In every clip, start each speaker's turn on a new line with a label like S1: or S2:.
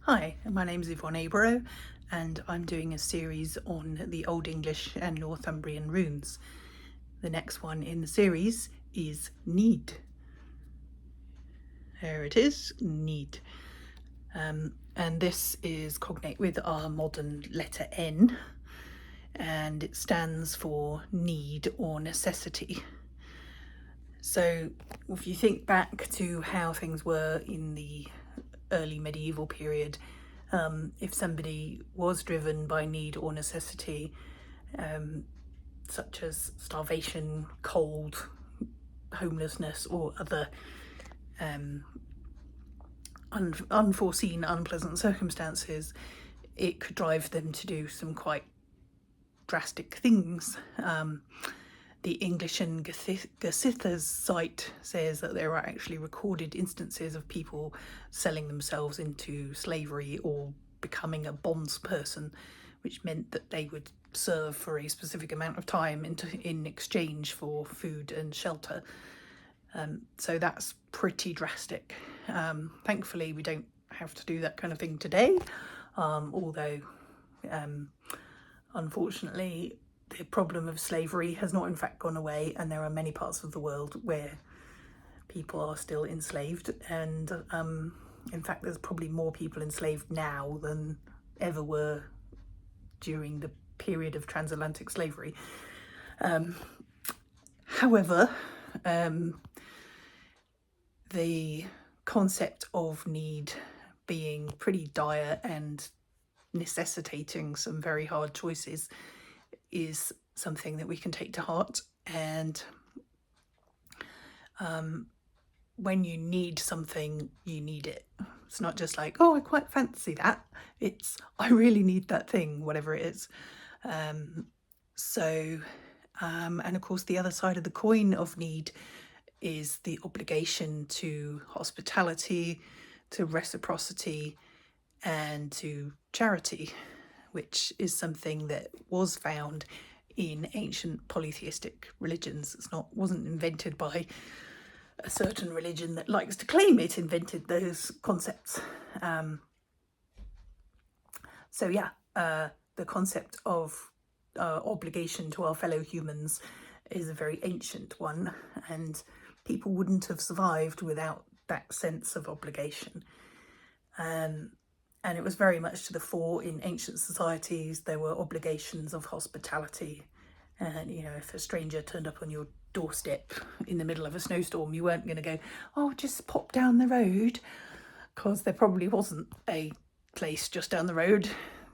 S1: Hi, my name is æror, and I'm doing a series on the Old English and Northumbrian runes. The next one in the series is need. There it is, need. And this is cognate with our modern letter N, and it stands for need or necessity. So if you think back to how things were in the early medieval period, if somebody was driven by need or necessity, such as starvation, cold, homelessness, or other unforeseen, unpleasant circumstances, it could drive them to do some quite drastic things. The English and gehwæþre's site says that there are actually recorded instances of people selling themselves into slavery or becoming a bondsperson, which meant that they would serve for a specific amount of time in exchange for food and shelter. So that's pretty drastic. Thankfully, we don't have to do that kind of thing today, although unfortunately the problem of slavery has not in fact gone away, and there are many parts of the world where people are still enslaved, and in fact there's probably more people enslaved now than ever were during the period of transatlantic slavery. However, the concept of need being pretty dire and necessitating some very hard choices is something that we can take to heart. And when you need something, you need it. It's not just like, oh, I quite fancy that. It's, I really need that thing, whatever it is. And of course, the other side of the coin of need is the obligation to hospitality, to reciprocity, and to charity, which is something that was found in ancient polytheistic religions. Wasn't invented by a certain religion that likes to claim it invented those concepts. The concept of obligation to our fellow humans is a very ancient one, and people wouldn't have survived without that sense of obligation. And it was very much to the fore in ancient societies. There were obligations of hospitality. And, if a stranger turned up on your doorstep in the middle of a snowstorm, you weren't going to go, oh, just pop down the road, because there probably wasn't a place just down the road.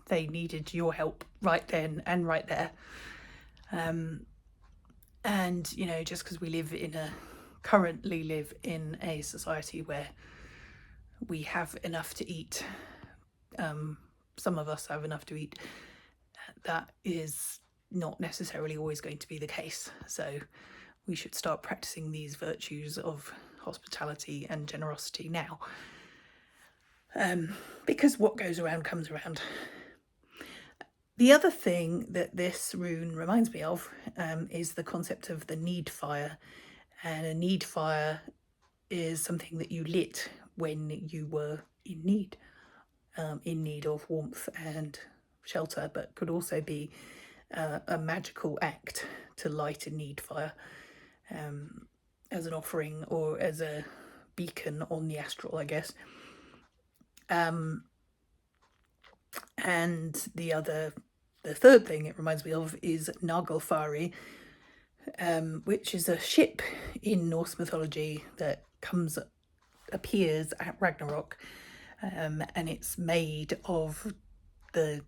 S1: They needed your help right then and right there. Just because we currently live in a society where we have enough to eat, some of us have enough to eat, that is not necessarily always going to be the case. So we should start practicing these virtues of hospitality and generosity now, because what goes around comes around. The other thing that this rune reminds me of is the concept of the need fire. And a need fire is something that you lit when you were in need of warmth and shelter, but could also be a magical act to light a need fire as an offering or as a beacon on the astral, I guess. And the third thing it reminds me of is naglfari, which is a ship in Norse mythology that appears at Ragnarok, and it's made of the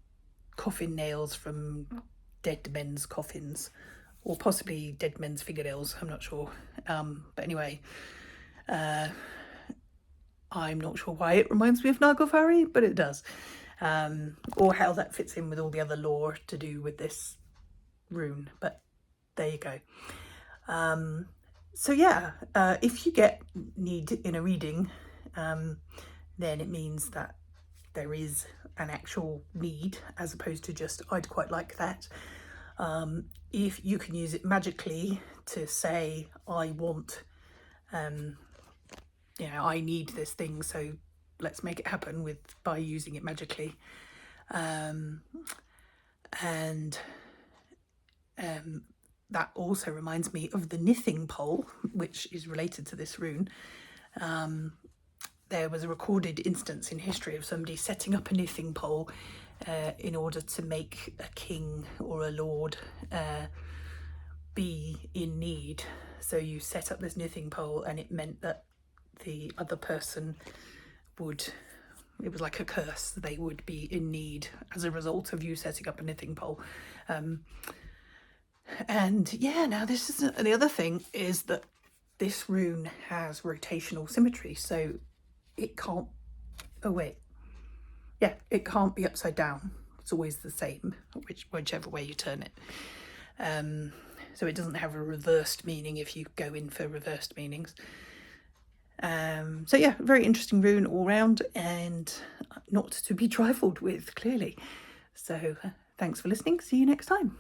S1: coffin nails from dead men's coffins, or possibly dead men's fingernails, I'm not sure. But anyway, I'm not sure why it reminds me of naglfari, but it does. Or how that fits in with all the other lore to do with this rune, but there you go. If you get need in a reading, then it means that there is an actual need, as opposed to just, I'd quite like that. If you can use it magically to say, I want, I need this thing so let's make it happen by using it magically. That also reminds me of the knitting pole, which is related to this rune. There was a recorded instance in history of somebody setting up a knitting pole in order to make a king or a lord be in need. So you set up this knitting pole, and it meant that the other person it was like a curse, they would be in need as a result of you setting up a knitting pole. And yeah, now this is the other thing, is that this rune has rotational symmetry, so it can't, it can't be upside down. It's always the same, whichever way you turn it. So it doesn't have a reversed meaning if you go in for reversed meanings. So yeah, very interesting rune all round, and not to be trifled with, clearly. So thanks for listening. See you next time.